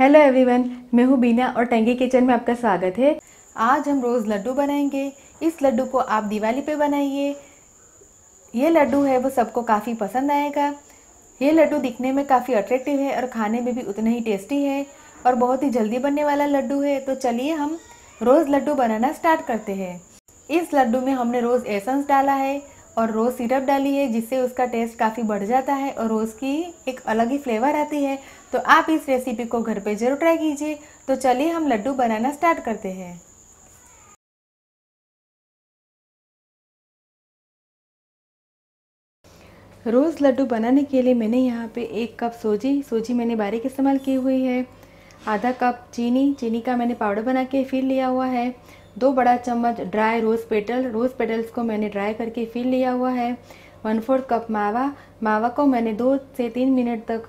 Hello everyone, मैं हूँ बीना और टेंगी किचन में आपका स्वागत है। आज हम रोज़ लड्डू बनाएंगे। इस लड्डू को आप दिवाली पे बनाइए। ये लड्डू है वो सबको काफ़ी पसंद आएगा। ये लड्डू दिखने में काफ़ी अट्रैक्टिव है और खाने में भी उतना ही टेस्टी है और बहुत ही जल्दी बनने वाला लड्डू है। तो चलिए हम रोज़ लड्डू बनाना स्टार्ट करते हैं। इस लड्डू में हमने रोज़ एसेंस डाला है और रोज़ सिरप डाली है, जिससे उसका टेस्ट काफ़ी बढ़ जाता है और रोज़ की एक अलग ही फ्लेवर आती है। तो आप इस रेसिपी को घर पे ज़रूर ट्राई कीजिए। तो चलिए हम लड्डू बनाना स्टार्ट करते हैं। रोज़ लड्डू बनाने के लिए मैंने यहाँ पे 1 कप सूजी मैंने बारीक इस्तेमाल की हुई है। आधा कप चीनी का मैंने पाउडर बना के फिर लिया हुआ है। 2 बड़ा चम्मच ड्राई रोज़ पेटल्स को मैंने ड्राई करके फिर लिया हुआ है। 1/4 कप मावा को मैंने 2 से 3 मिनट तक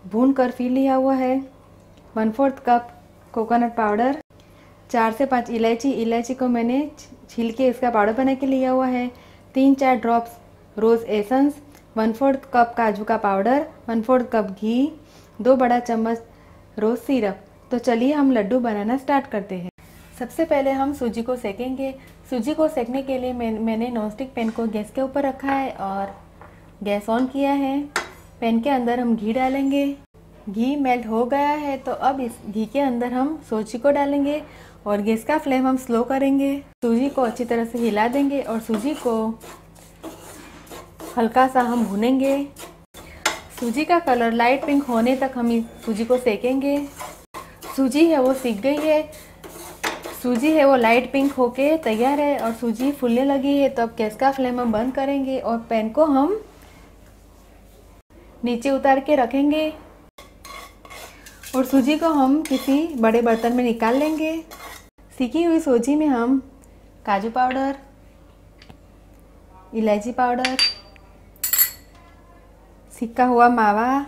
भून कर फिर लिया हुआ है। 1/4 कप कोकोनट पाउडर, 4 से 5 इलायची को मैंने छील के इसका पाउडर बना के लिया हुआ है। 3-4 ड्रॉप्स रोज़ एसेंस, 1/4 कप काजू का पाउडर, 1/4 कप घी, 2 बड़ा चम्मच रोज़ सिरप। तो चलिए हम लड्डू बनाना स्टार्ट करते हैं। सबसे पहले हम सूजी को सेकेंगे। सूजी को सेकने के लिए मैंने नॉनस्टिक पैन को गैस के ऊपर रखा है और गैस ऑन किया है। पैन के अंदर हम घी डालेंगे। घी मेल्ट हो गया है तो अब इस घी के अंदर हम सूजी को डालेंगे और गैस का फ्लेम हम स्लो करेंगे। सूजी को अच्छी तरह से हिला देंगे और सूजी को हल्का सा हम भूनेंगे। सूजी का कलर लाइट पिंक होने तक हम इस सूजी को सेकेंगे। सूजी है वो सीख गई है, सूजी है वो लाइट पिंक होके तैयार है और सूजी फूलने लगी है। तो अब गैस का फ्लेम हम बंद करेंगे और पैन को हम नीचे उतार के रखेंगे और सूजी को हम किसी बड़े बर्तन में निकाल लेंगे। सीखी हुई सूजी में हम काजू पाउडर, इलायची पाउडर, सिका हुआ मावा,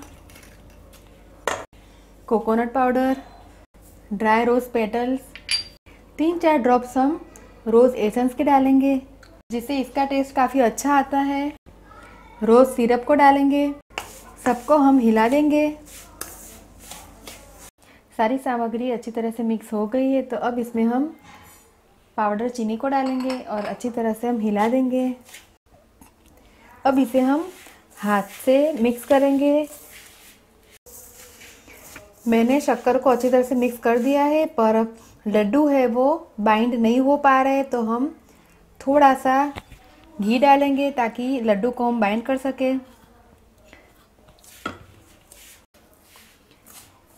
कोकोनट पाउडर, ड्राई रोज़ पेटल्स, 3-4 ड्रॉप्स हम रोज़ एसेंस के डालेंगे, जिससे इसका टेस्ट काफ़ी अच्छा आता है। रोज़ सिरप को डालेंगे, सबको हम हिला देंगे। सारी सामग्री अच्छी तरह से मिक्स हो गई है तो अब इसमें हम पाउडर चीनी को डालेंगे और अच्छी तरह से हम हिला देंगे। अब इसे हम हाथ से मिक्स करेंगे। मैंने शक्कर को अच्छी तरह से मिक्स कर दिया है, पर लड्डू है वो बाइंड नहीं हो पा रहे, तो हम थोड़ा सा घी डालेंगे ताकि लड्डू को हम बाइंड कर सके।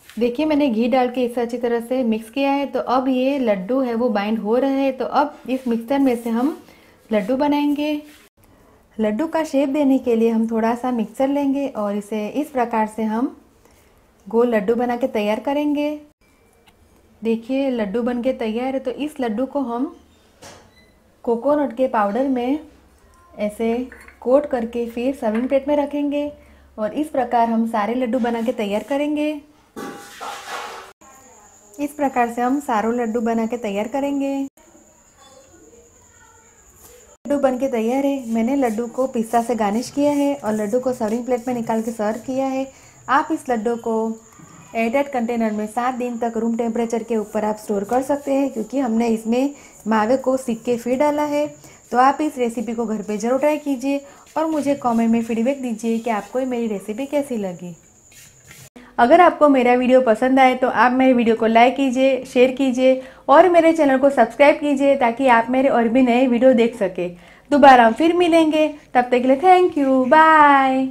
देखिए मैंने घी डाल के इसे अच्छी तरह से मिक्स किया है। तो अब ये लड्डू है वो बाइंड हो रहे हैं। तो अब इस मिक्सचर में से हम लड्डू बनाएंगे। लड्डू का शेप देने के लिए हम थोड़ा सा मिक्सर लेंगे और इसे इस प्रकार से हम गोल लड्डू बना के तैयार करेंगे। देखिए लड्डू बन के तैयार है। तो इस लड्डू को हम कोकोनट के पाउडर में ऐसे कोट करके फिर सर्विंग प्लेट में रखेंगे और इस प्रकार हम सारे लड्डू बना के तैयार करेंगे। इस प्रकार से हम सारों लड्डू बना के तैयार करेंगे। लड्डू बन के तैयार है। मैंने लड्डू को पिस्ता से गार्निश किया है और लड्डू को सर्विंग प्लेट में निकाल के सर्व किया है। आप इस लड्डू को एयरटाइट कंटेनर में 7 दिन तक रूम टेम्परेचर के ऊपर आप स्टोर कर सकते हैं, क्योंकि हमने इसमें मावे को सिक के फिर डाला है। तो आप इस रेसिपी को घर पे ज़रूर ट्राई कीजिए और मुझे कमेंट में फीडबैक दीजिए कि आपको मेरी रेसिपी कैसी लगी। अगर आपको मेरा वीडियो पसंद आए तो आप मेरे वीडियो को लाइक कीजिए, शेयर कीजिए और मेरे चैनल को सब्सक्राइब कीजिए, ताकि आप मेरे और भी नए वीडियो देख सके। दोबारा हम फिर मिलेंगे, तब तक के लिए थैंक यू, बाय।